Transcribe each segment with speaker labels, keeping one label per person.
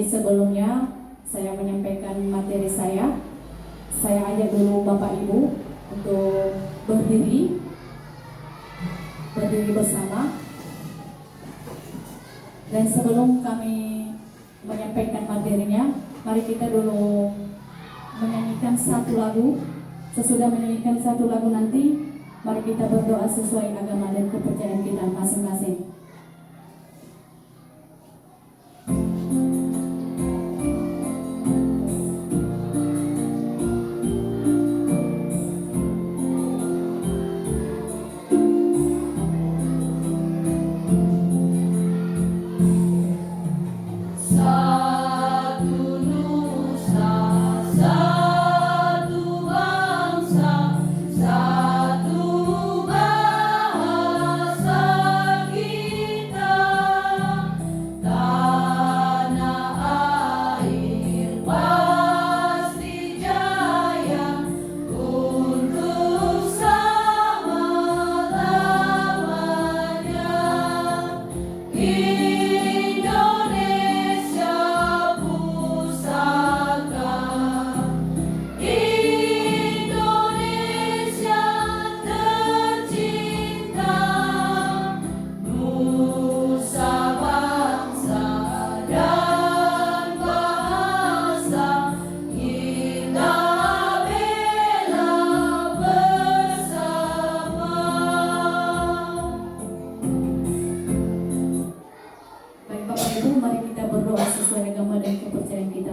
Speaker 1: sebelumnya saya menyampaikan materi saya ajak dulu Bapak Ibu untuk berdiri bersama. Dan sebelum kami menyampaikan materinya, mari kita dulu menyanyikan satu lagu. Sesudah menyanyikan satu lagu nanti, mari kita berdoa sesuai agama dan kepercayaan kita masing-masing.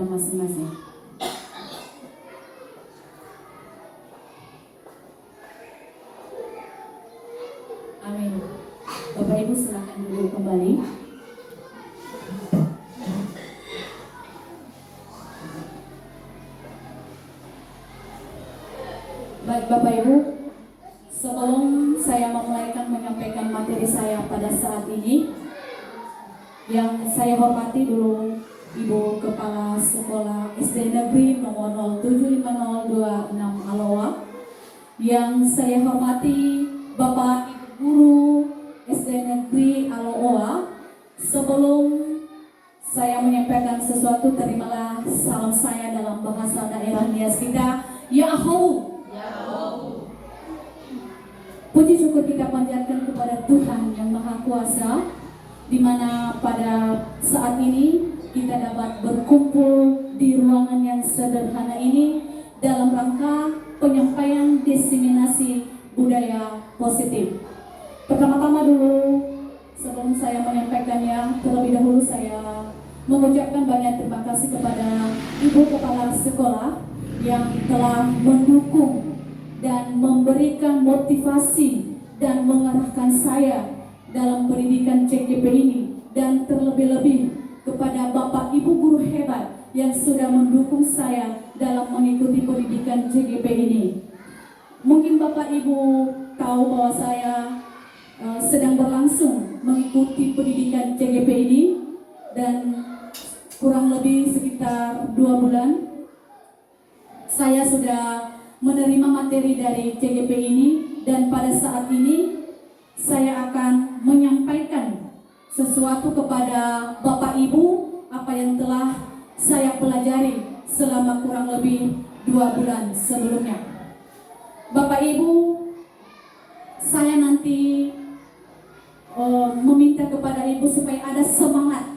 Speaker 1: Masing-masing. Amin. Bapak Ibu silakan duduk kembali. Baik Bapak Ibu, sebelum saya menyampaikan materi saya pada saat ini, yang saya hormati dulu Ibu Kepala Sekolah SD Negeri nomor 075026 Aloa, yang saya hormati Bapak Ibu Guru SD Negeri Aloa. Sebelum saya menyampaikan sesuatu, terimalah salam saya dalam bahasa daerah Nias kita, Yahoo. Puji syukur kita panjatkan kepada Tuhan yang Maha Kuasa, di mana pada saat ini kita dapat berkumpul di ruangan yang sederhana ini dalam rangka penyampaian diseminasi budaya positif. Pertama-tama dulu, sebelum saya menyampaikannya, terlebih dahulu saya mengucapkan banyak terima kasih kepada Ibu Kepala Sekolah yang telah mendukung dan memberikan motivasi dan mengarahkan saya dalam pendidikan CGP ini, dan terlebih-lebih kepada Bapak Ibu guru hebat yang sudah mendukung saya dalam mengikuti pendidikan CGP ini. Mungkin Bapak Ibu tahu bahwa saya sedang berlangsung mengikuti pendidikan CGP ini, dan kurang lebih sekitar 2 bulan saya sudah menerima materi dari CGP ini, dan pada saat ini saya akan menyampaikan sesuatu kepada Bapak Ibu apa yang telah saya pelajari selama kurang lebih 2 bulan sebelumnya. Bapak Ibu, saya nanti meminta kepada Ibu supaya ada semangat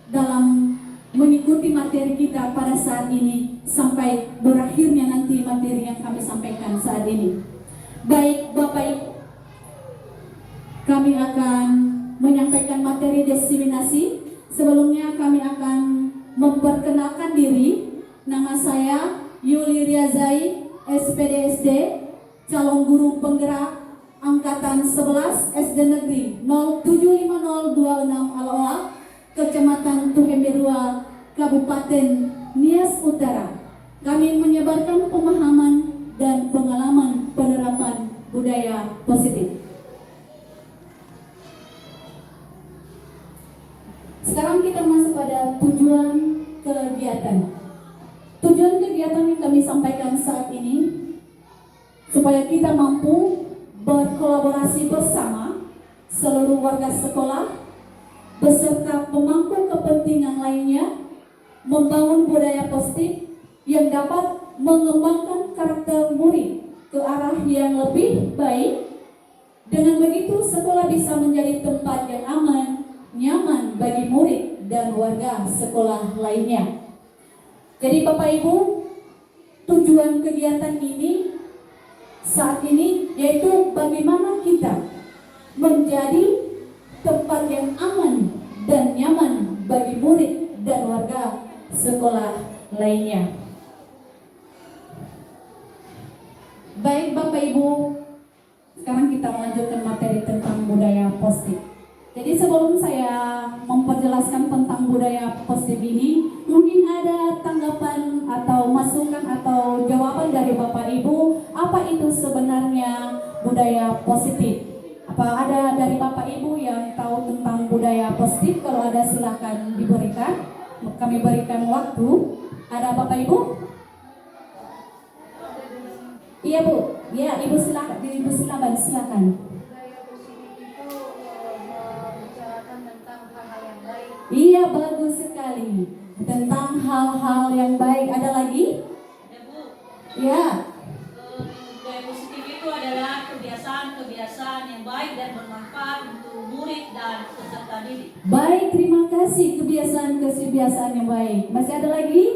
Speaker 1: dalam mengikuti materi kita pada saat ini sampai berakhirnya nanti materi yang kami sampaikan saat ini. Baik Bapak Ibu, kami akan menyampaikan materi diseminasi. Sebelumnya kami akan memperkenalkan diri. Nama saya Yuli Riazai, SPDSD, calon guru penggerak angkatan 11 SD Negeri 075026 Aloa, Kecamatan Tuhembirua, Kabupaten Nias Utara. Kami menyebarkan pemahaman dan pengalaman penerapan budaya positif. Sekarang kita masuk pada tujuan kegiatan. Tujuan kegiatan yang kami sampaikan saat ini, supaya kita mampu berkolaborasi bersama seluruh warga sekolah beserta pemangku kepentingan lainnya membangun budaya positif yang dapat mengembangkan karakter murid ke arah yang lebih baik. Dengan begitu, sekolah bisa menjadi tempat yang aman, nyaman bagi murid dan warga sekolah lainnya. Jadi Bapak Ibu, tujuan kegiatan ini saat ini yaitu bagaimana kita menjadi tempat yang aman dan nyaman bagi murid dan warga sekolah lainnya. Baik Bapak Ibu, sekarang kita melanjutkan materi tentang budaya positif. Jadi sebelum saya memperjelaskan tentang budaya positif ini, mungkin ada tanggapan atau masukan atau jawaban dari Bapak Ibu, apa itu sebenarnya budaya positif? Apa ada dari Bapak Ibu yang tahu tentang budaya positif? Kalau ada silakan diberikan. Kami berikan waktu. Ada Bapak Ibu? Iya Bu. Ya, Ibu silakan. Silakan. Iya, bagus sekali. Tentang hal-hal yang baik. Ada lagi?
Speaker 2: Ada Bu.
Speaker 1: Ya.
Speaker 2: Budaya positif itu adalah kebiasaan-kebiasaan yang baik dan bermanfaat untuk murid dan peserta didik.
Speaker 1: Baik, terima kasih. Kebiasaan yang baik. Masih ada lagi?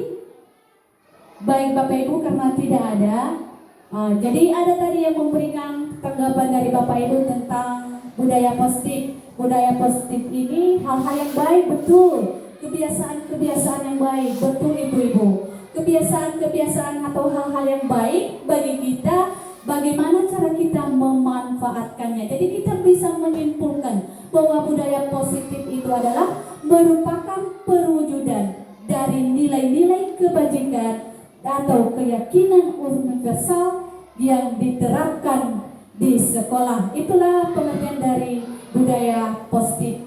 Speaker 1: Baik Bapak Ibu, karena tidak ada. Jadi ada tadi yang memberikan tanggapan dari Bapak Ibu tentang budaya positif. Budaya positif ini hal-hal yang baik, betul. Kebiasaan-kebiasaan yang baik, betul itu Ibu. Kebiasaan-kebiasaan atau hal-hal yang baik bagi kita, bagaimana cara kita memanfaatkannya. Jadi kita bisa menyimpulkan bahwa budaya positif itu adalah merupakan perwujudan dari nilai-nilai kebajikan atau keyakinan universal yang diterapkan di sekolah. Itulah pengertian dari budaya positif.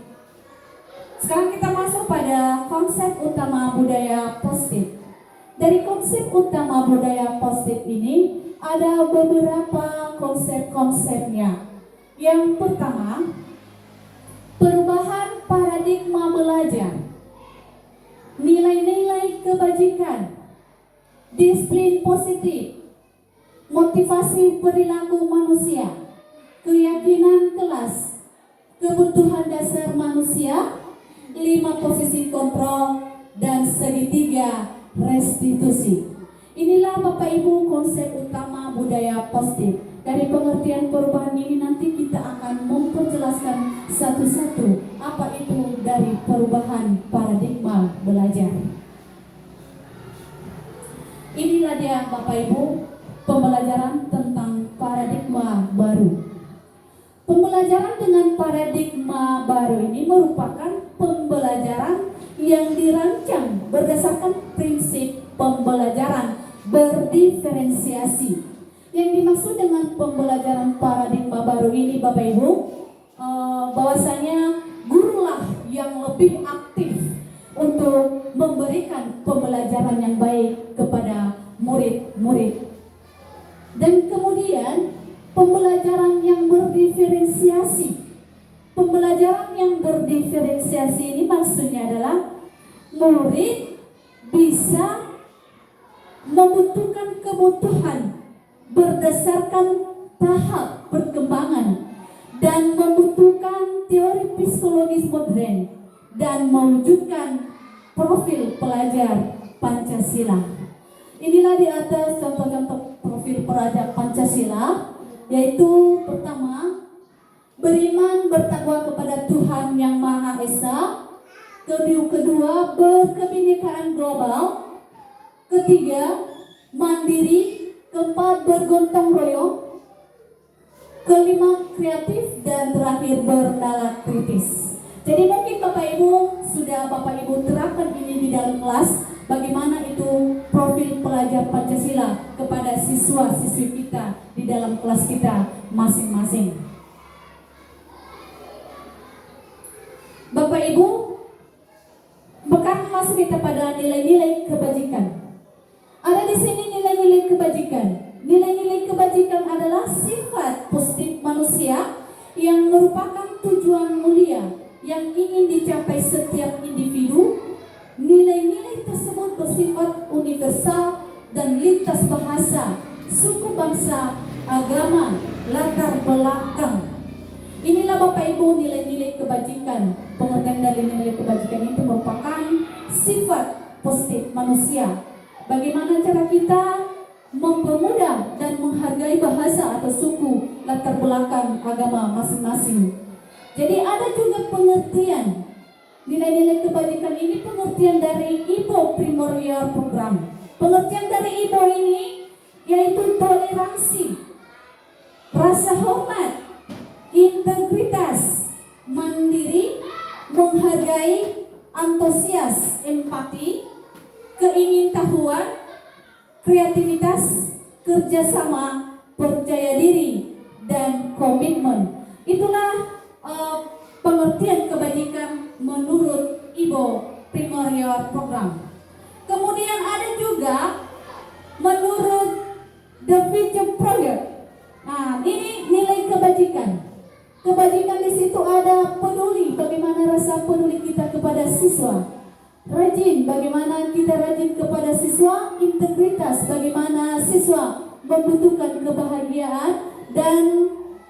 Speaker 1: Sekarang kita masuk pada konsep utama budaya positif. Dari konsep utama budaya positif ini ada beberapa konsep-konsepnya. Yang pertama, perubahan paradigma belajar, nilai-nilai kebajikan, disiplin positif, motivasi perilaku manusia, keyakinan kelas, kebutuhan dasar manusia, 5 posisi kontrol, dan segitiga restitusi. Inilah Bapak Ibu konsep utama budaya positif. Dari pengertian perubahan ini nanti kita akan memperjelaskan satu-satu apa itu dari perubahan paradigma belajar. Inilah dia Bapak Ibu pembelajaran tentang paradigma baru. Pembelajaran dengan paradigma baru ini merupakan pembelajaran yang dirancang berdasarkan prinsip pembelajaran berdiferensiasi. Yang dimaksud dengan pembelajaran paradigma baru ini Bapak Ibu, bahwasanya gurulah yang lebih aktif untuk memberikan pembelajaran yang baik kepada murid-murid. Dan kemudian pembelajaran yang berdiferensiasi. Pembelajaran yang berdiferensiasi ini maksudnya adalah murid bisa membutuhkan kebutuhan berdasarkan tahap perkembangan dan membutuhkan teori psikologis modern dan mewujudkan profil pelajar Pancasila. Inilah di atas contoh-contoh profil pelajar Pancasila, yaitu pertama, beriman bertakwa kepada Tuhan Yang Maha Esa. Kedua, berkebinekaan global. Ketiga, mandiri. Keempat, bergotong royong. Kelima, kreatif. Dan terakhir, bernalar kritis. Jadi mungkin Bapak Ibu sudah Bapak Ibu terapkan ini di dalam kelas, bagaimana itu profil pelajar Pancasila kepada siswa-siswi kita di dalam kelas kita masing-masing. Bapak Ibu, sekarang masuk kita pada nilai-nilai kebajikan. Ada di sini nilai-nilai kebajikan. Nilai-nilai kebajikan adalah sifat positif manusia yang merupakan tujuan mulia yang ingin dicapai setiap individu Nilai-nilai tersebut bersifat universal dan lintas bahasa, suku bangsa, agama, latar belakang. Inilah Bapak Ibu nilai-nilai kebajikan. Pengertian dari nilai kebajikan itu merupakan sifat positif manusia. Bagaimana cara kita mempermudah dan menghargai bahasa atau suku, latar belakang, agama masing-masing. Jadi ada juga pengertian nilai-nilai kebajikan ini, pengertian dari IPO Primordial Program. Pengertian dari IPO ini yaitu toleransi, rasa hormat, integritas, mandiri, menghargai, antusias, empati, keingintahuan, kreativitas, kerjasama, percaya diri, dan komitmen. Itulah pengertian kebajikan menurut IPO Primordial Program. Kemudian ada juga menurut The Future Project. Nah, ini nilai kebajikan. Kebajikan di situ ada peduli, bagaimana rasa peduli kita kepada siswa. Rajin, bagaimana kita rajin kepada siswa. Integritas, bagaimana siswa membutuhkan kebahagiaan. Dan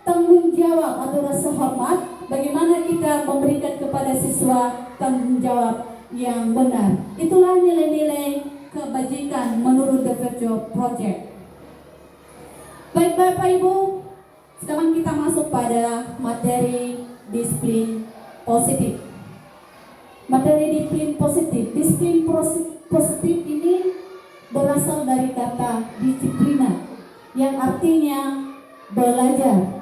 Speaker 1: tanggung jawab atau rasa hormat, bagaimana kita memberikan kepada siswa tanggung jawab yang benar. Itulah nilai-nilai kebajikan menurut The Future Project. Baik Bapak Ibu, sekarang kita masuk pada materi disiplin positif. Materi disiplin positif. Disiplin positif ini berasal dari kata disiplina yang artinya belajar.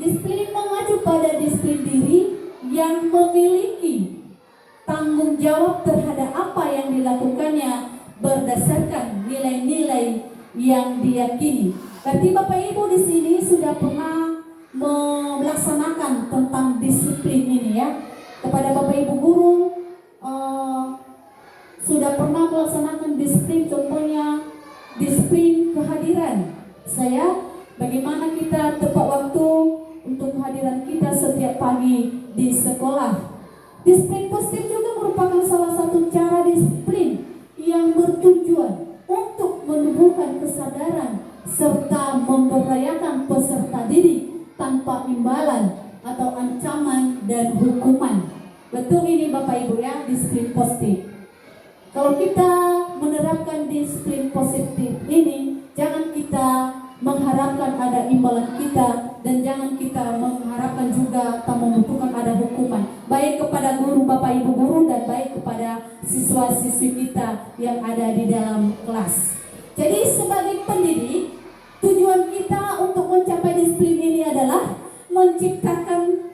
Speaker 1: Disiplin mengacu pada disiplin diri yang memiliki tanggung jawab terhadap apa yang dilakukannya berdasarkan nilai-nilai yang diyakini. Berarti Bapak Ibu di sini sudah pernah melaksanakan tentang disiplin ini ya. Kepada Bapak Ibu guru sudah pernah melaksanakan disiplin, contohnya disiplin kehadiran. Bagaimana kita tepat waktu untuk kehadiran kita setiap pagi di sekolah. Disiplin positif juga merupakan salah satu cara disiplin yang bertujuan untuk menumbuhkan kesadaran serta memberdayakan peserta didik tanpa imbalan atau ancaman dan hukuman. Betul ini Bapak Ibu ya, disiplin positif. Kalau kita menerapkan disiplin positif ini, jangan kita mengharapkan ada imbalan kita, dan jangan kita mengharapkan juga atau membutuhkan ada hukuman, baik kepada guru Bapak Ibu guru dan baik kepada siswa-siswi kita yang ada di dalam kelas. Jadi sebagai pendidik, tujuan kita untuk mencapai disiplin ini adalah menciptakan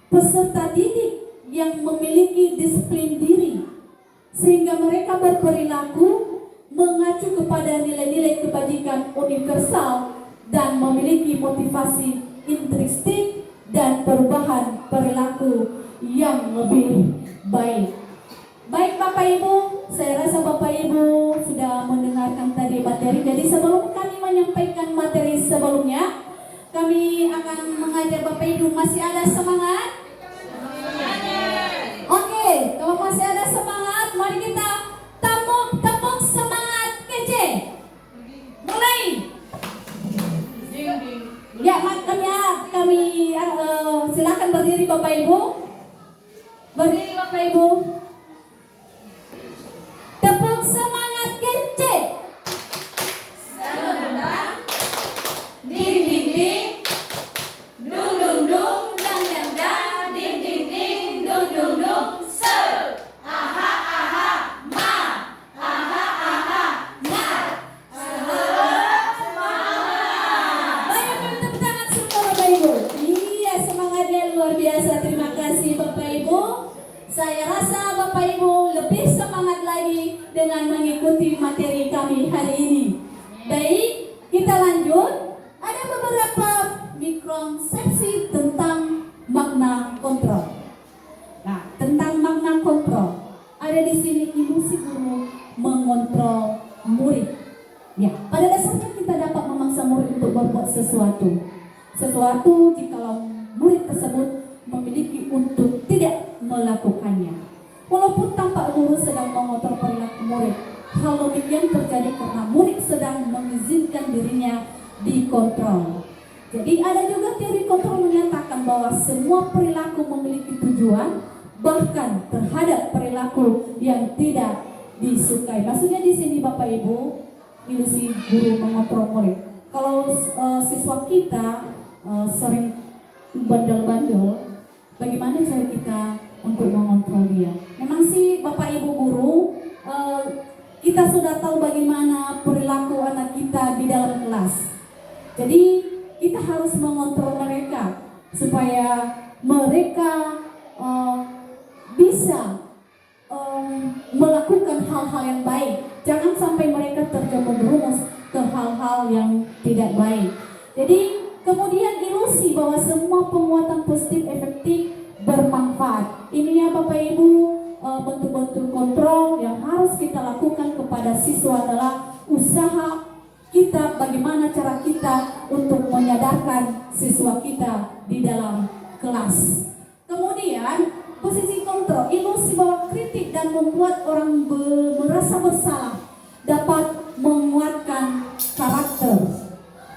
Speaker 1: peserta didik yang memiliki disiplin diri, sehingga mereka berperilaku mengacu kepada nilai-nilai kebajikan universal dan memiliki motivasi intrinsik dan perubahan perilaku yang lebih baik. Baik Bapak Ibu, saya rasa Bapak Ibu sudah mendengarkan tadi materi. Jadi sebelum kami menyampaikan materi sebelumnya, kami akan mengajar Bapak Ibu. Masih ada semangat? Oke, kalau masih ada semangat, mari kita tepuk semangat kece. Mulai. Ya, makanya kami silakan berdiri Bapak Ibu. Berdiri Bapak Ibu. Tepuk semangat kece. Sebentar. Ding ding ding. Dung dung dung. Dang dang dang. Ding ding ding. Dung dung dung. Aha aha ma. Aha aha ma. Semangat. Banyak tepuk tangan semua Bapak Ibu. Iya, semangatnya luar biasa. Terima kasih Bapak Ibu. Saya rasa Bapak Ibu lebih semangat lagi dengan mengikuti materi kami hari ini. Baik, kita lanjut. Ada beberapa mikrokonsepsi tentang makna kontrol. Nah, tentang makna kontrol, ada di sini ilusi guru mengontrol murid. Ya, pada dasarnya kita dapat memaksa murid untuk berbuat sesuatu jikalau murid tersebut memiliki untuk tidak melakukannya. Walaupun tampak guru sedang mengontrol perilaku murid. Hal demikian terjadi karena murid sedang mengizinkan dirinya dikontrol. Jadi ada juga teori kontrol menyatakan bahwa semua perilaku memiliki tujuan, bahkan terhadap perilaku yang tidak disukai. Maksudnya di sini Bapak Ibu, ilusi guru mengontrol murid. Kalau siswa kita sering bandel-bandel, bagaimana cara kita untuk mengontrol dia? Memang sih Bapak Ibu guru, kita sudah tahu bagaimana perilaku anak kita di dalam kelas. Jadi kita harus mengontrol mereka supaya mereka bisa melakukan hal-hal yang baik. Jangan sampai mereka terjerumus ke hal-hal yang tidak baik. Jadi kemudian ilusi bahwa semua penguatan positif efektif bermanfaat. Ini ya Bapak Ibu, bentuk-bentuk kontrol yang harus kita lakukan kepada siswa adalah usaha kita, bagaimana cara kita untuk menyadarkan siswa kita di dalam kelas. Kemudian posisi kontrol, ilusi bahwa kritik dan membuat orang merasa bersalah dapat menguatkan karakter.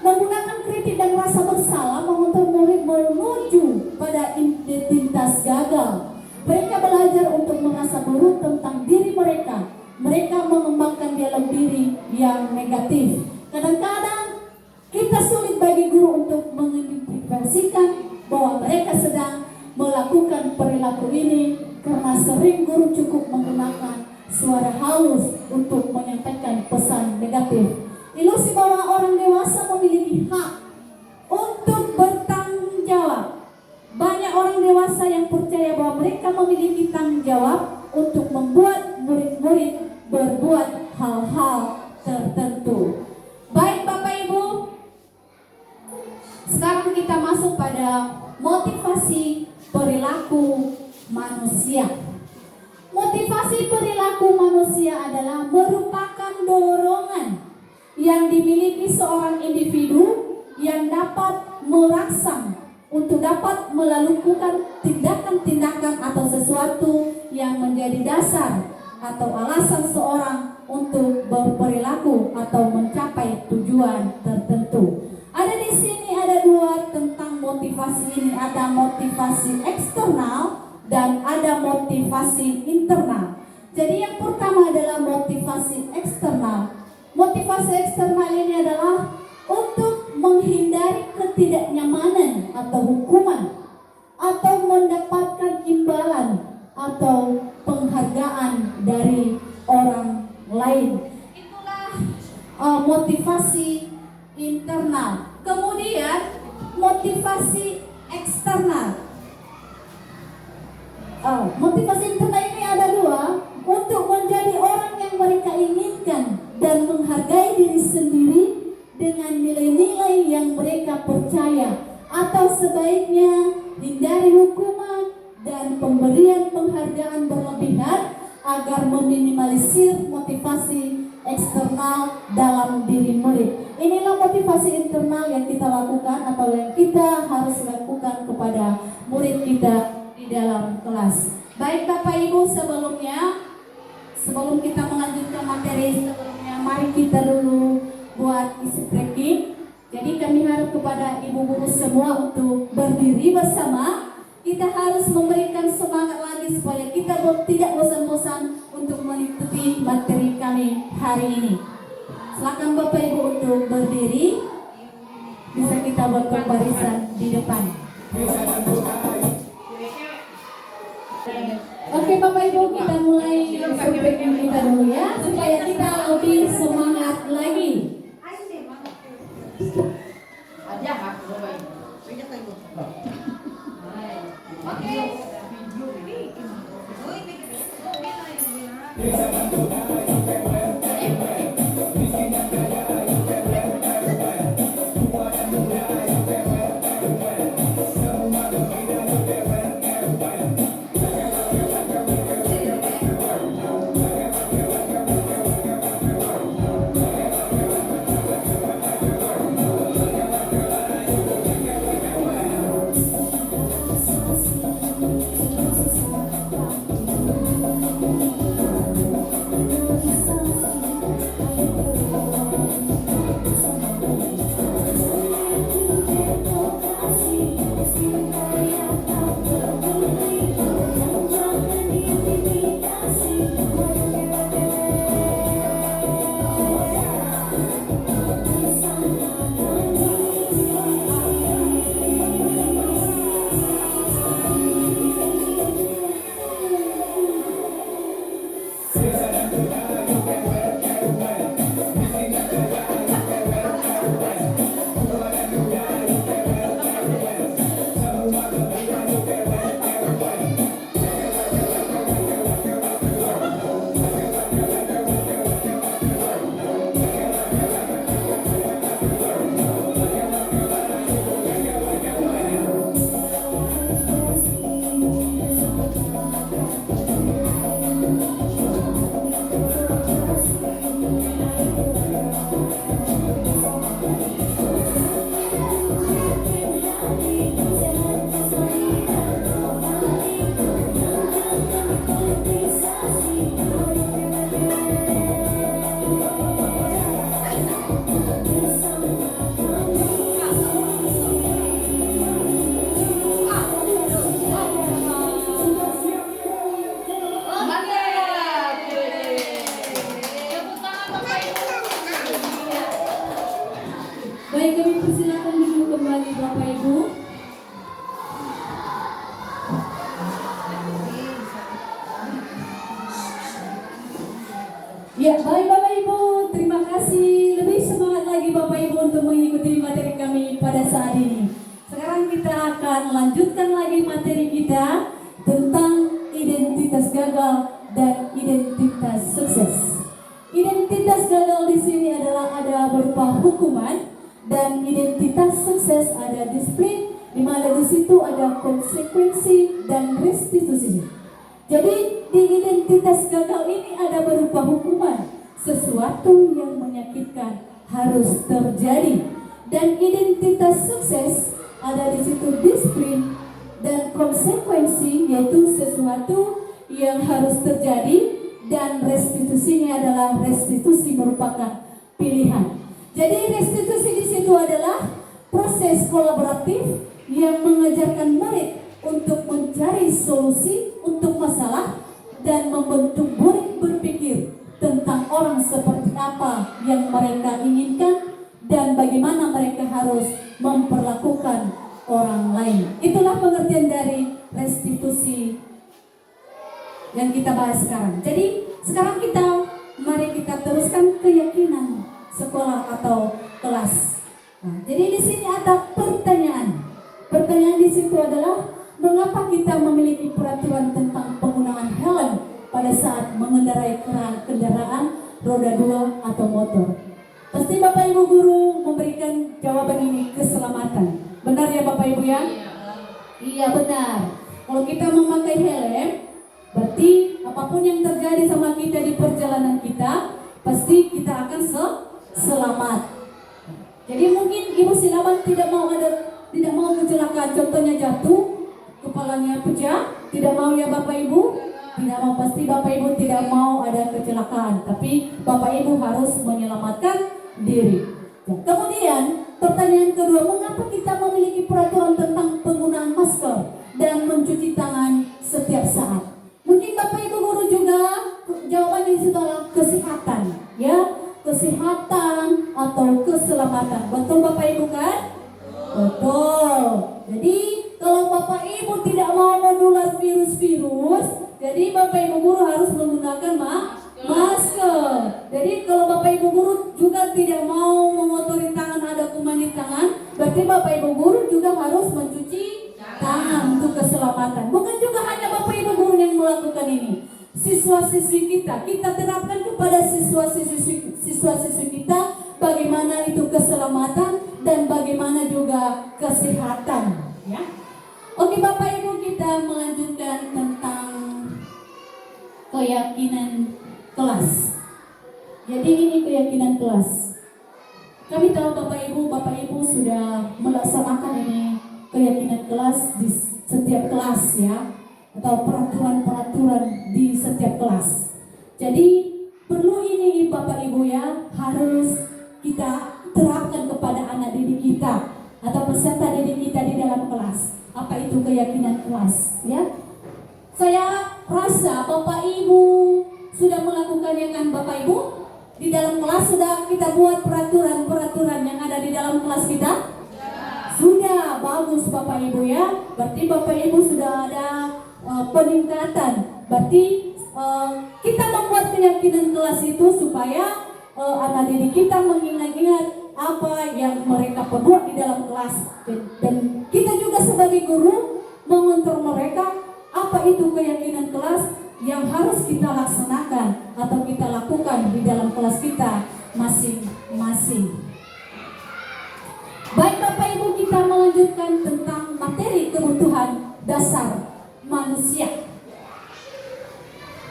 Speaker 1: Menggunakan kritik dan rasa bersalah mengontrol murid menuju pada identitas gagal. Mereka belajar untuk merasa buruk tentang diri mereka. Mereka mengembangkan dialog diri yang negatif. Kadang-kadang kita sulit bagi guru untuk mengidentifikasikan bahwa mereka sedang melakukan perilaku ini karena sering guru cukup menggunakan suara halus untuk menyampaikan pesan negatif. Ilusi bahwa orang dewasa memiliki hak untuk bertanggung jawab. Banyak orang dewasa yang percaya bahwa mereka memiliki tanggung jawab untuk membuat murid-murid berbuat hal-hal tertentu. Baik Bapak Ibu, sekarang kita masuk pada motivasi perilaku manusia. Motivasi perilaku manusia adalah merupakan dorongan yang dimiliki seorang individu yang dapat merangsang untuk dapat melakukan tindakan-tindakan atau sesuatu yang menjadi dasar atau alasan seorang untuk berperilaku atau mencapai tujuan tertentu. Ada di sini ada dua tentang motivasi ini, ada motivasi eksternal dan ada motivasi internal. Jadi yang pertama adalah motivasi eksternal. Motivasi eksternal ini adalah untuk menghindari ketidaknyamanan atau hukuman atau mendapatkan imbalan atau penghargaan dari orang lain. Itulah motivasi internal. Kemudian motivasi eksternal. Motivasi internal ini ada dua, untuk menjadi orang yang mereka inginkan dan menghargai diri sendiri dengan nilai-nilai yang mereka percaya, atau sebaiknya hindari hukuman dan pemberian penghargaan berlebihan agar meminimalisir motivasi eksternal dalam diri murid. Inilah motivasi internal yang kita lakukan atau yang kita harus lakukan kepada murid kita di dalam kelas. Baik Bapak Ibu, sebelum kita melanjutkan materi sebelumnya, mari kita dulu buat isi tracking. Jadi kami harap kepada ibu guru semua untuk berdiri bersama. Kita harus memberikan semangat lagi supaya kita tidak bosan-bosan untuk mengikuti materi kami hari ini. Silakan Bapak Ibu untuk berdiri. Bisa kita buat barisan di depan. Oke Bapak Ibu, kita mulai tracking kita dulu ya, supaya kita lebih semangat lagi. Ya, baik Bapak Ibu, terima kasih. Lebih semangat lagi Bapak Ibu untuk mengikuti materi kami pada saat ini. Sekarang kita akan lanjutkan lagi materi kita tentang identitas gagal dan identitas sukses. Identitas gagal di sini adalah ada berupa hukuman dan identitas sukses ada disiplin, di mana di situ ada konsekuensi dan restitusi. Jadi di identitas gagal ini ada berupa hukuman, sesuatu yang menyakitkan harus terjadi, dan identitas sukses ada di situ disiplin dan konsekuensi, yaitu sesuatu yang harus terjadi, dan restitusinya adalah restitusi merupakan pilihan. Jadi restitusi di situ adalah proses kolaboratif yang mengajarkan murid untuk mencari solusi untuk masalah dan membentuk murid berpikir tentang orang seperti apa yang mereka inginkan dan bagaimana mereka harus memperlakukan orang lain. Itulah pengertian dari restitusi yang kita bahas sekarang. Jadi sekarang mari kita teruskan keyakinan sekolah atau kelas. Nah, jadi di sini ada pertanyaan. Pertanyaan di situ adalah, mengapa kita memiliki peraturan tentang penggunaan helm pada saat mengendarai kendaraan roda 2 atau motor? Pasti Bapak Ibu guru memberikan jawaban ini keselamatan. Benar ya Bapak Ibu ya? Iya benar. Kalau kita memakai helm, berarti apapun yang terjadi sama kita di perjalanan kita, pasti kita akan selamat. Jadi mungkin Ibu Silaban tidak mau kecelakaan, contohnya jatuh, kepalanya pecah, tidak mau ya Bapak Ibu? Tidak mau, pasti Bapak Ibu tidak mau ada kecelakaan, tapi Bapak Ibu harus menyelamatkan diri. Kemudian pertanyaan kedua, mengapa kita memiliki peraturan tentang penggunaan masker dan mencuci tangan setiap saat? Mungkin Bapak Ibu guru juga jawabannya itu adalah kesehatan, ya, kesehatan atau keselamatan. Betul Bapak Ibu kan? Betul. Jadi kalau Bapak Ibu tidak mau menular virus-virus, jadi Bapak Ibu guru harus menggunakan masker. Jadi kalau Bapak Ibu guru juga tidak mau mengotori tangan, ada kuman di tangan, berarti Bapak Ibu guru juga harus mencuci tangan untuk keselamatan. Bukan juga hanya Bapak Ibu guru yang melakukan ini. Siswa-siswi kita terapkan kepada siswa-siswi kita bagaimana itu keselamatan dan bagaimana juga kesehatan, ya. Oke Bapak Ibu, kita melanjutkan tentang keyakinan kelas. Jadi ini keyakinan kelas. Kami tahu Bapak Ibu sudah melaksanakan ini keyakinan kelas di setiap kelas, ya, atau peraturan-peraturan di setiap kelas. Jadi perlu ini Bapak Ibu ya, harus kita terapkan kepada anak didik kita atau peserta didik kita di dalam kelas. Apa itu keyakinan kelas, ya? Saya rasa Bapak Ibu sudah melakukannya kan Bapak Ibu? Di dalam kelas sudah kita buat peraturan-peraturan yang ada di dalam kelas kita? Sudah, bagus Bapak Ibu ya. Berarti Bapak Ibu sudah ada peningkatan. Berarti kita membuat keyakinan kelas itu supaya anak didik kita mengingat-ingat apa yang mereka perbuat di dalam kelas, dan kita juga sebagai guru mengontrol mereka apa itu keyakinan kelas yang harus kita laksanakan atau kita lakukan di dalam kelas kita masing-masing. Baik Bapak Ibu, kita melanjutkan tentang materi kebutuhan dasar manusia.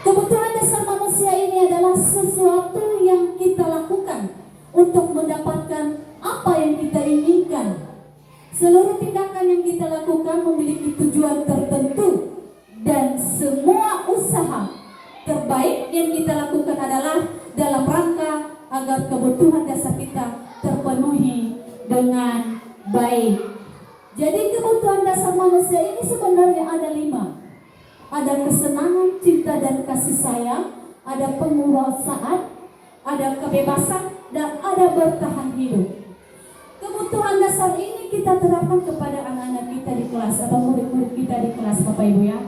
Speaker 1: Kebutuhan dasar manusia ini adalah sesuatu yang kita lakukan untuk mendapatkan apa yang kita inginkan. Seluruh tindakan yang kita lakukan memiliki tujuan tertentu, dan semua usaha terbaik yang kita lakukan adalah dalam rangka agar kebutuhan dasar kita terpenuhi dengan baik. Jadi kebutuhan dasar manusia ini sebenarnya ada 5. Ada kesenangan, cinta dan kasih sayang, ada penguasaan, ada kebebasan, dan ada bertahan hidup. Kebutuhan dasar ini kita terapkan kepada anak-anak kita di kelas atau murid-murid kita di kelas Bapak Ibu ya.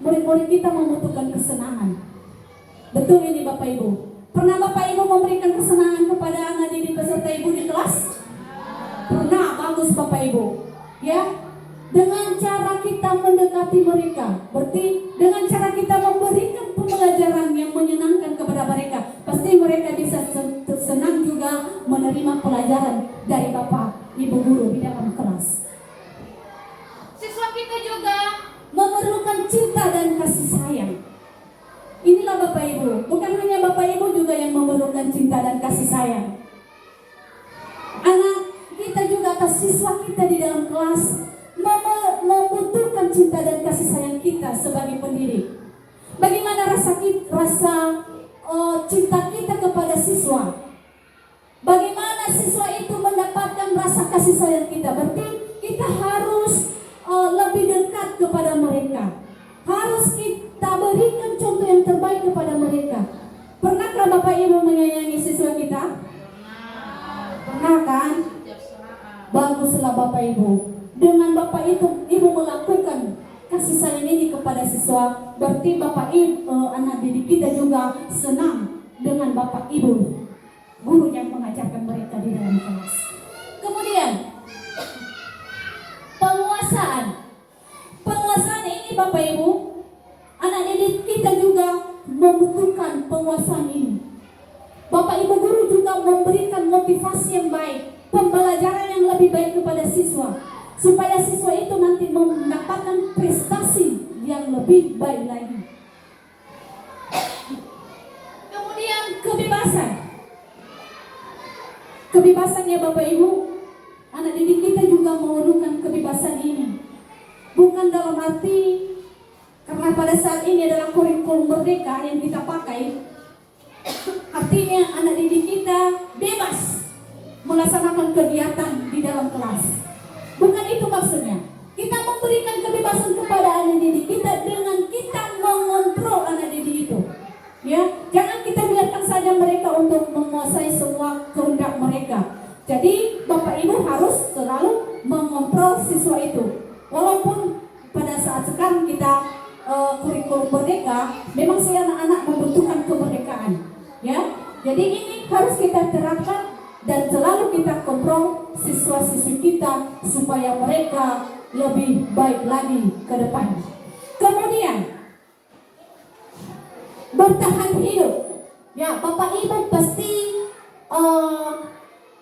Speaker 1: Murid-murid kita membutuhkan kesenangan. Betul ini Bapak Ibu. Pernah Bapak Ibu memberikan kesenangan kepada anak didik peserta Ibu di kelas? Pernah, bagus Bapak Ibu. Ya, dengan cara kita mendekati mereka, berarti dengan cara kita memberikan pembelajaran yang menyenangkan kepada mereka, pasti mereka bisa senang juga menerima pelajaran dari Bapak Ibu guru di dalam kelas. Siswa kita juga memerlukan cinta dan kasih sayang. Inilah Bapak Ibu, bukan hanya Bapak Ibu juga yang memerlukan cinta dan kasih sayang. Anak kita juga atau siswa kita di dalam kelas membutuhkan cinta dan kasih sayang kita sebagai pendidik. Bagaimana rasa cinta kita kepada siswa? Bagaimana siswa itu mendapatkan rasa kasih sayang kita? Berarti kita harus lebih dekat kepada mereka. Harus kita berikan contoh yang terbaik kepada mereka. Pernahkah Bapak Ibu menyayangi siswa kita? Pernah kan? Baguslah Bapak Ibu. Dengan Bapak Ibu melakukan kasih sayang ini kepada siswa, berarti Bapak Ibu, anak didik kita juga senang dengan Bapak Ibu guru yang mengajarkan mereka di dalam kelas. Kemudian penguasaan. Penguasaan ini Bapak Ibu, anak didik kita juga membutuhkan penguasaan ini. Bapak Ibu guru juga memberikan motivasi yang baik, pembelajaran yang lebih baik kepada siswa, supaya siswa itu nanti mendapatkan prestasi yang lebih baik lagi. Kemudian kebebasan. Kebebasannya Bapak Ibu, anak didik kita juga memerlukan kebebasan ini. Bukan dalam arti karena pada saat ini adalah kurikulum merdeka yang kita pakai, artinya anak didik kita bebas melaksanakan kegiatan di dalam kelas. Bukan itu maksudnya. Kita memberikan kebebasan kepada anak didik kita dengan kita mengontrol anak didik itu. Ya, jangan kita biarkan saja mereka untuk menguasai semua kehendak mereka. Jadi Bapak Ibu harus selalu mengontrol siswa itu. Walaupun pada saat sekarang kita kurikulum merdeka, memang si anak-anak membutuhkan kemerdekaan. Ya, jadi ini harus kita terapkan dan selalu kita kontrol siswa-siswi kita supaya mereka lebih baik lagi ke depan. Kemudian bertahan hidup. Ya, Bapak Ibu pasti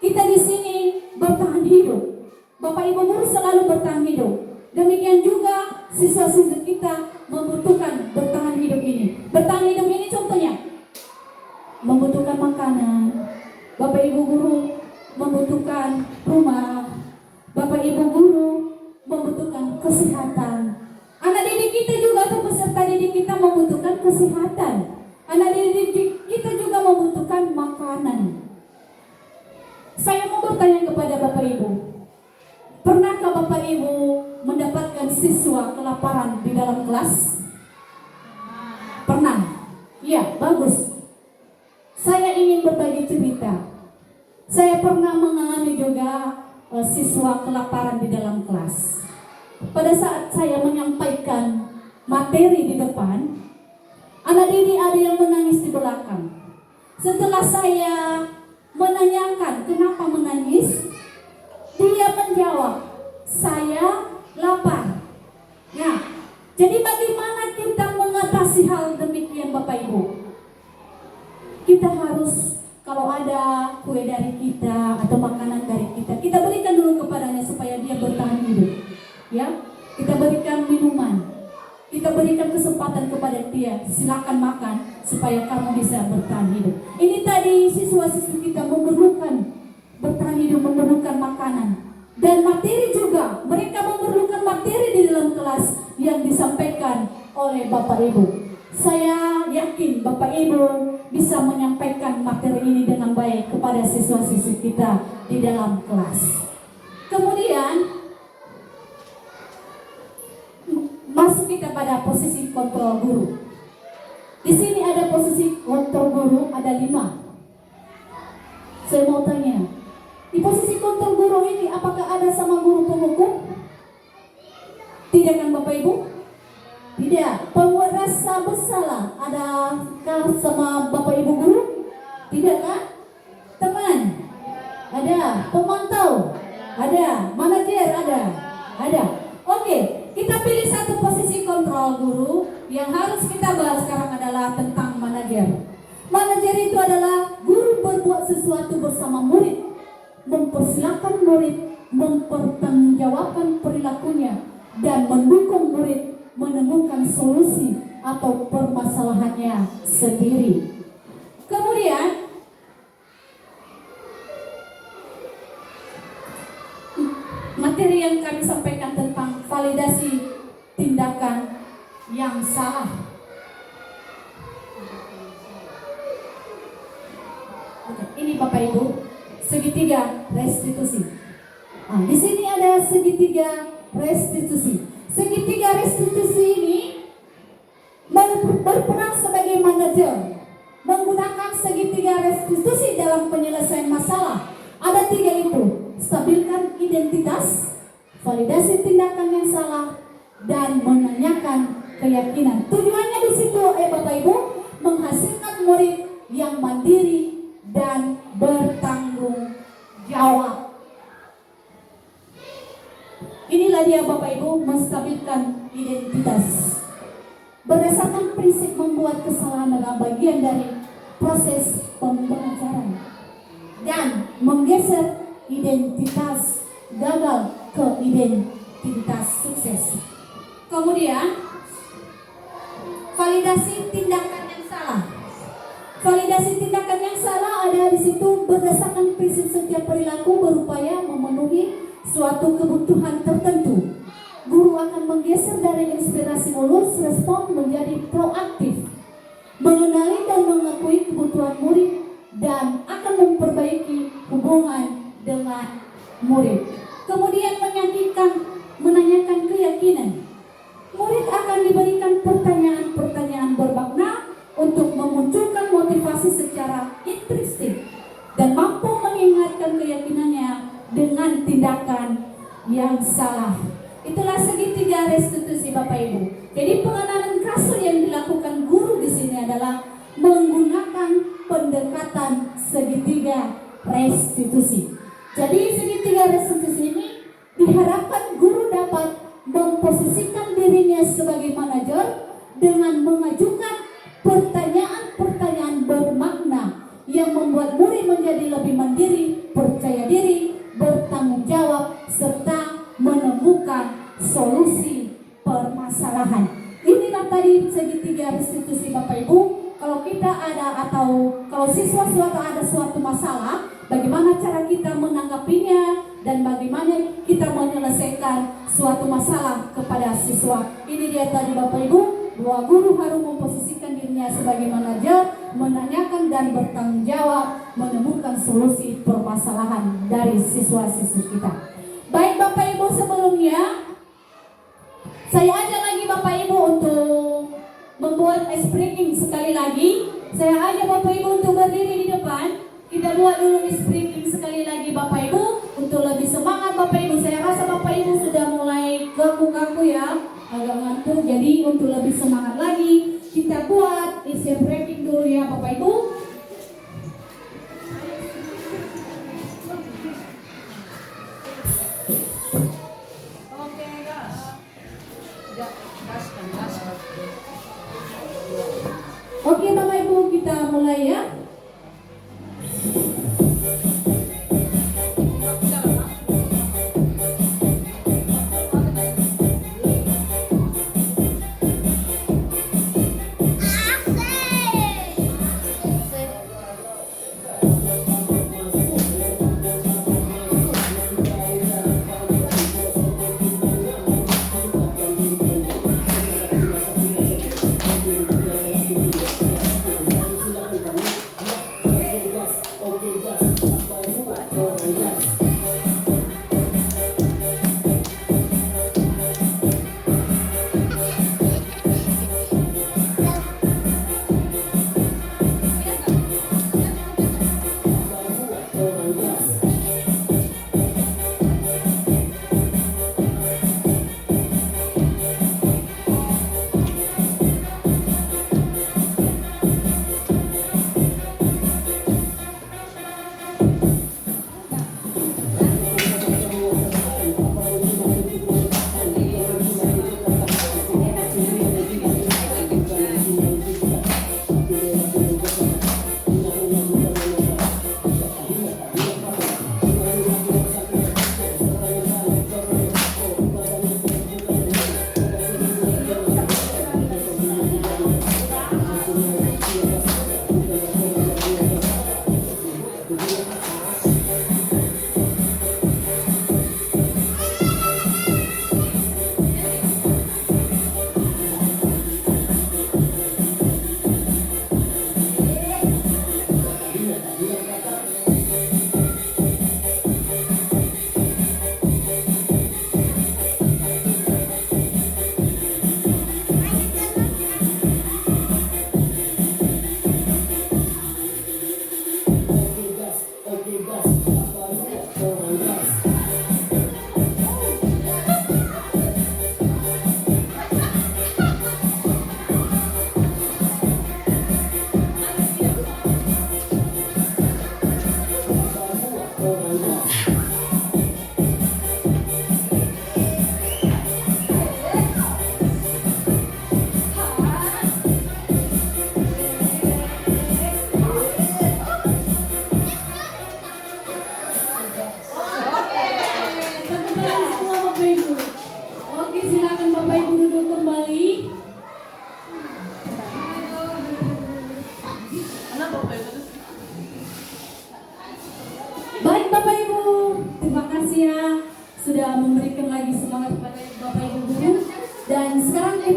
Speaker 1: kita di sini bertahan hidup. Bapak Ibu guru selalu bertahan hidup. Demikian juga siswa-siswi kita membutuhkan bertahan hidup ini. Bertahan hidup ini contohnya membutuhkan makanan. Bapak Ibu guru membutuhkan rumah. Bapak Ibu guru membutuhkan kesehatan. Anak didik kita juga atau peserta didik kita membutuhkan kesehatan. Anak didik kita juga membutuhkan makanan. Saya mau bertanya kepada Bapak Ibu, pernahkah Bapak Ibu mendapatkan siswa kelaparan di dalam kelas? Pernah? Iya, bagus. Saya ingin berbagi cerita. Saya pernah mengalami juga siswa kelaparan di dalam kelas. Pada saat saya menyampaikan materi di depan, anak didik ada yang menangis di belakang. Setelah saya menanyakan kenapa menangis, dia menjawab, saya lapar. Nah, jadi bagaimana kita mengatasi hal demikian Bapak Ibu? Kita harus, kalau ada kue dari kita atau makanan dari kita, kita berikan dulu kepadanya supaya dia bertahan hidup. Ya, kita berikan minuman, kita berikan kesempatan kepada dia, silakan makan supaya kamu bisa bertahan hidup. Ini tadi siswa-siswi kita memerlukan bertahan hidup, memerlukan makanan dan materi juga. Mereka memerlukan materi di dalam kelas yang disampaikan oleh Bapak Ibu. Saya yakin Bapak Ibu bisa menyampaikan materi ini dengan baik kepada siswa-siswi kita di dalam kelas. Kemudian masuk kita pada posisi kontrol guru. Di sini ada posisi kontrol guru, ada 5. Saya mau tanya, di posisi kontrol guru ini apakah ada sama guru penghukum? Tidak kan Bapak Ibu? Tidak. Pembuat rasa bersalah adakah sama Bapak Ibu guru? Tidak kan? Teman? Ada. Pemantau? Ada. Manajer? Ada. Ada. Oke, kita pilih satu posisi kontrol guru. Yang harus kita bahas sekarang adalah tentang manajer. Manajer itu adalah guru berbuat sesuatu bersama murid, mempersilahkan murid mempertanggungjawabkan perilakunya dan mendukung murid menemukan solusi atau permasalahannya sendiri. Kemudian materi yang kami sampaikan tentang validasi tindakan yang salah. Oke, ini Bapak Ibu, segitiga restitusi. Nah, di sini ada segitiga restitusi. Segitiga restitusi ini berperan sebagai manajer, menggunakan segitiga restitusi dalam penyelesaian masalah. Ada 3 itu: stabilkan identitas, validasi tindakan yang salah, dan menanyakan keyakinan. Tujuannya di situ, Bapak Ibu, menghasilkan murid yang mandiri dan bertanggung jawab. Inilah dia Bapak Ibu, menstabilkan identitas. Berdasarkan prinsip membuat kesalahan adalah bagian dari proses pembelajaran dan menggeser identitas gagal ke identitas sukses. Kemudian validasi tindakan yang salah. Validasi tindakan yang salah ada di situ berdasarkan prinsip setiap perilaku berupaya memenuhi suatu kebutuhan tertentu. Guru akan menggeser dari inspirasi mulus respon menjadi proaktif, mengenali dan mengakui kebutuhan murid dan akan memperbaiki hubungan dengan murid. Kemudian menanyakan keyakinan. Murid akan diberikan pertanyaan-pertanyaan bermakna untuk memunculkan motivasi secara intrinsik dan mampu mengingatkan keyakinannya dengan tindakan yang salah. Itulah segitiga restitusi Bapak Ibu. Jadi pengenalan kasus yang dilakukan guru di sini adalah menggunakan pendekatan segitiga restitusi. Jadi segitiga restitusi ini diharapkan guru dapat memposisikan dirinya sebagai manajer dengan mengajukan pertanyaan-pertanyaan bermakna yang membuat murid menjadi lebih mandiri, percaya diri, bertanggung jawab, serta menemukan solusi permasalahan. Inilah tadi segitiga restitusi Bapak Ibu. Kalau kita kalau siswa ada suatu masalah, bagaimana cara kita menanggapinya dan bagaimana kita menyelesaikan suatu masalah kepada siswa. Ini dia tadi Bapak Ibu, bahwa guru harus memposisikan dirinya sebagai manajer, menanyakan dan bertanggung jawab, menemukan solusi permasalahan dari siswa-siswi kita. Baik Bapak Ibu, sebelumnya saya ajak lagi Bapak Ibu untuk membuat ice breaking sekali lagi. Saya ajak Bapak Ibu untuk berdiri di depan. Kita buat dulu ice breaking sekali lagi Bapak Ibu untuk lebih semangat Bapak Ibu. Saya rasa Bapak Ibu sudah mulai kaku-kaku ya, agak ngantuk. Jadi untuk lebih semangat lagi kita buat ice breaking dulu ya Bapak Ibu. Oke Bapak Ibu, kita mulai ya.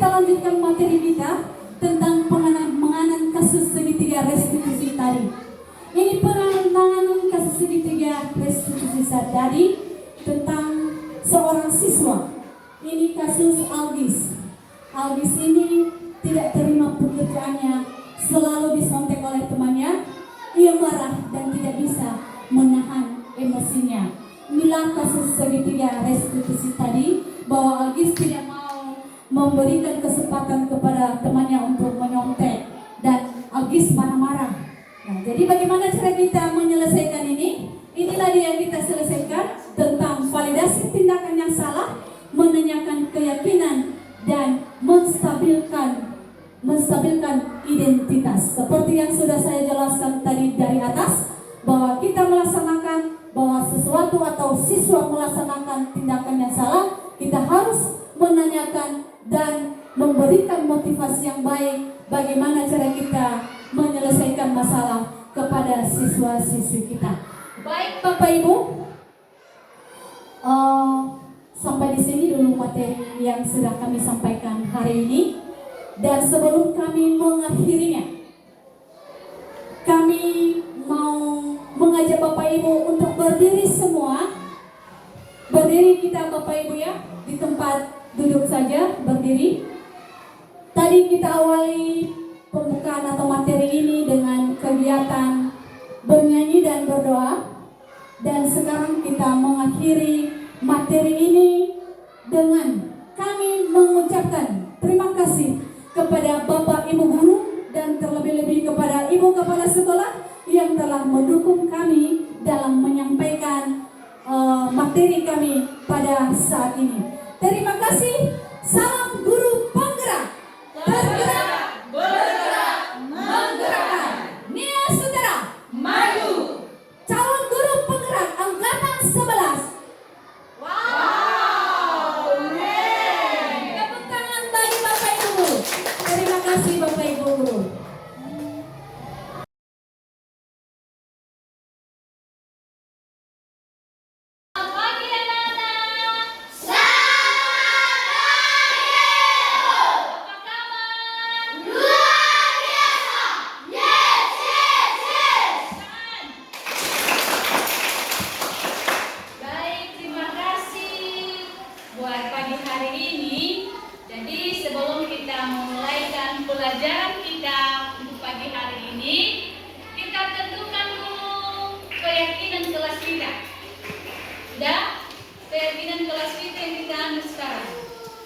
Speaker 1: kita lanjutkan materi kita tentang penanganan kasus segitiga restitusi tadi. Ini penanganan kasus segitiga restitusi tadi tentang seorang siswa. Ini kasus Algis. Algis ini tidak terima pekerjaannya, selalu disontek oleh temannya. Ia marah dan tidak bisa menahan emosinya. Inilah kasus segitiga restitusi tadi, bahwa Algis tidak mau memberikan kesempatan kepada temannya untuk menyontek dan Algis marah-marah. Nah, jadi bagaimana cara kita menyelesaikan ini? Inilah dia yang kita selesaikan tentang validasi tindakan yang salah, menanyakan keyakinan dan menstabilkan identitas. Seperti yang sudah saya jelaskan tadi dari atas, bahwa kita melaksanakan, bahwa sesuatu atau siswa melaksanakan tindakan yang salah, kita harus menanyakan dan memberikan motivasi yang baik bagaimana cara kita menyelesaikan masalah kepada siswa-siswi kita. Baik Bapak Ibu, sampai di sini dulu materi yang sudah kami sampaikan hari ini. Dan sebelum kami mengakhirinya, kami mau mengajak Bapak Ibu untuk berdiri semua. Berdiri kita Bapak Ibu ya, di tempat duduk saja, berdiri. Tadi kita awali pembukaan atau materi ini dengan kegiatan bernyanyi dan berdoa. Dan sekarang kita mengakhiri materi ini dengan kami mengucapkan terima kasih kepada Bapak Ibu Guru dan terlebih-lebih kepada Ibu Kepala Sekolah yang telah mendukung kami dalam menyampaikan materi kami pada saat ini. Terima kasih. Salam guru penggerak. Tergerak, bergerak, menggerakkan. Nia Sutera, maju. Calon guru penggerak angkatan 11. Terima kasih Bapak Ibu Guru.
Speaker 2: Selamat pagi anak-anak. Apa kabar? Luar biasa. Yes, yes, yes. Baik, terima kasih buat pagi hari ini. Jadi sebelum kita memulaikan pelajaran kita untuk pagi hari ini, kita tentukan dulu keyakinan kelas kita. Sudah? Keyakinan kelas kita yang kita ambil sekarang.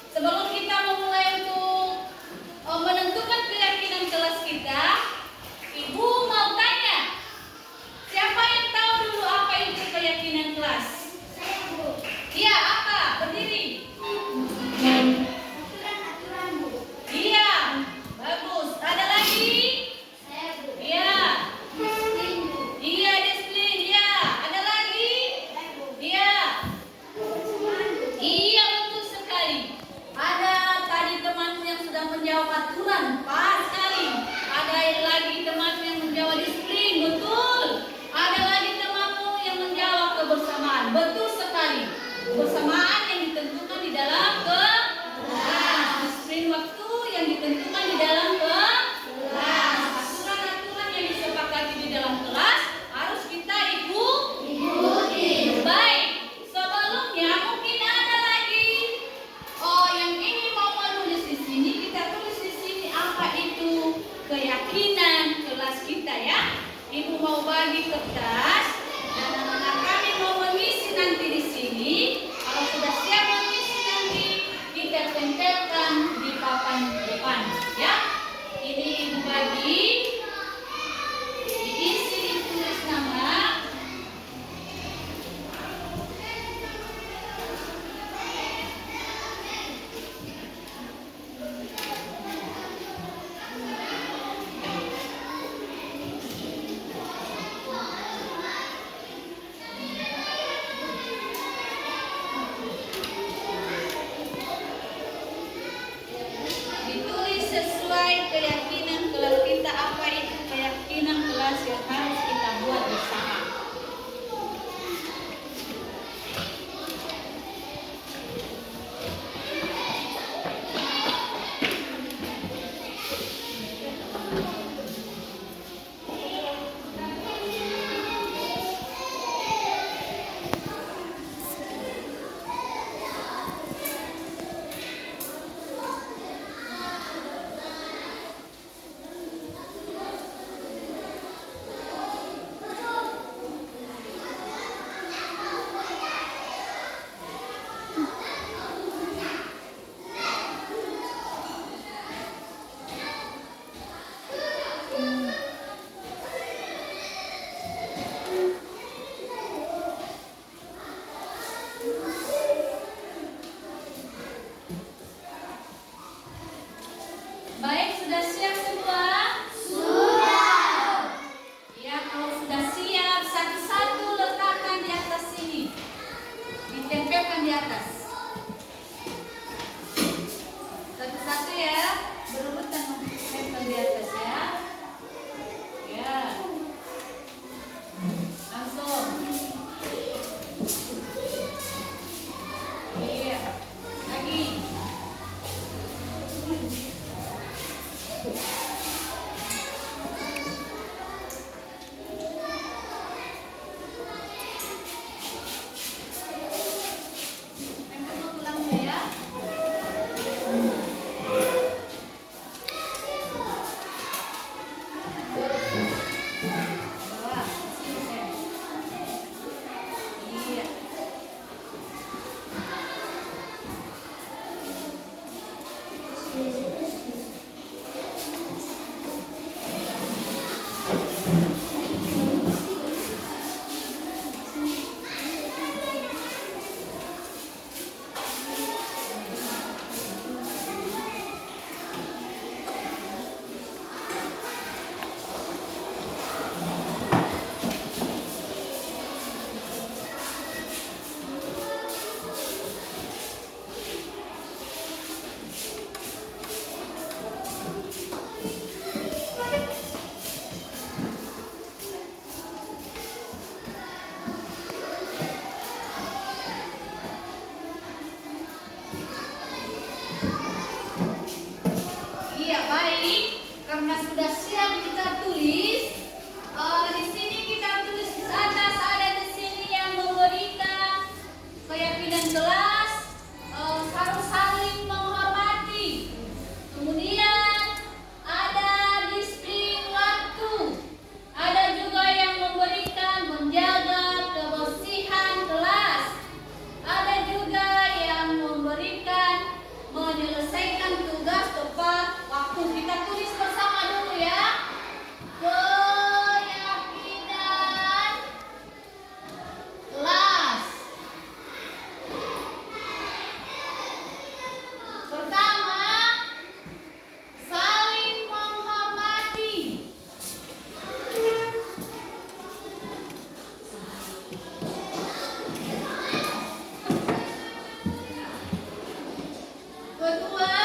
Speaker 2: Sebelum kita memulai untuk menentukan keyakinan kelas kita, Ibu mau tanya, siapa yang tahu dulu apa itu keyakinan kelas? Saya, Bu. Iya, apa? Berdiri. Iya, bagus. Ada lagi? Iya. Iya, disiplin. Iya. Ada lagi? Iya. Iya, betul sekali. Ada tadi teman yang sudah menjawab aturan, pas sekali. Ada lagi teman yang menjawab disiplin, betul. Ada lagi temanmu yang menjawab kebersamaan, betul sekali. Kebersamaan yang ditentukan di dalam disiplin waktu yang ditentukan di dalam kelas. Aturan-aturan yang disepakati di dalam kelas harus kita ikuti. Baik, sebelumnya mungkin ada lagi yang ini mau menulis di sini. Kita tulis di sini apa itu keyakinan kelas kita ya. Ibu mau bagi kertas dan anak-anak kami mau mengisi nanti di sini. Kalau sudah siap mengisi nanti, kita tempelkan di papan depan ya. Ini Ibu bagi, diisi, ditulis nama. Ditulis sesuai keyakinan kelas kita, apa itu keyakinan kelas yang harus kita buat bersama. Baik, sudah siap semua? Sudah. Ya, kalau sudah siap, satu-satu letakkan di atas sini. Ditempelkan di atas. Satu-satu ya, berurutan tempel di atas ya. Ya. Langsung. Iya. Lagi. Tempel tulangnya ya. Bawah, sini saya. Iya. Iya, baik. Karena sudah siap kita tulis. Di sini kita tulis di atas ada di sini yang memberikan keyakinan kelas, harus saling menghormati. Kemudian ada disiplin waktu. Ada juga yang memberikan menjaga kebersihan kelas. Ada juga yang memberikan menyelesaikan tugas tepat waktu. Kita tulis bersama dulu ya. Keyakinan kelas. Pertama, saling menghormati. Kedua,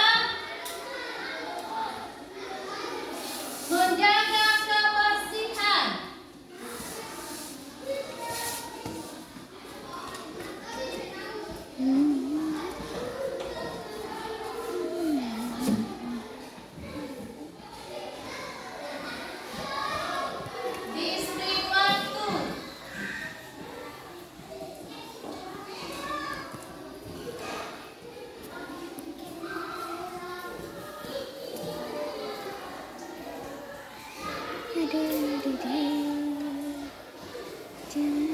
Speaker 2: menjaga kebersihan. Disiplin waktu.
Speaker 3: Jangan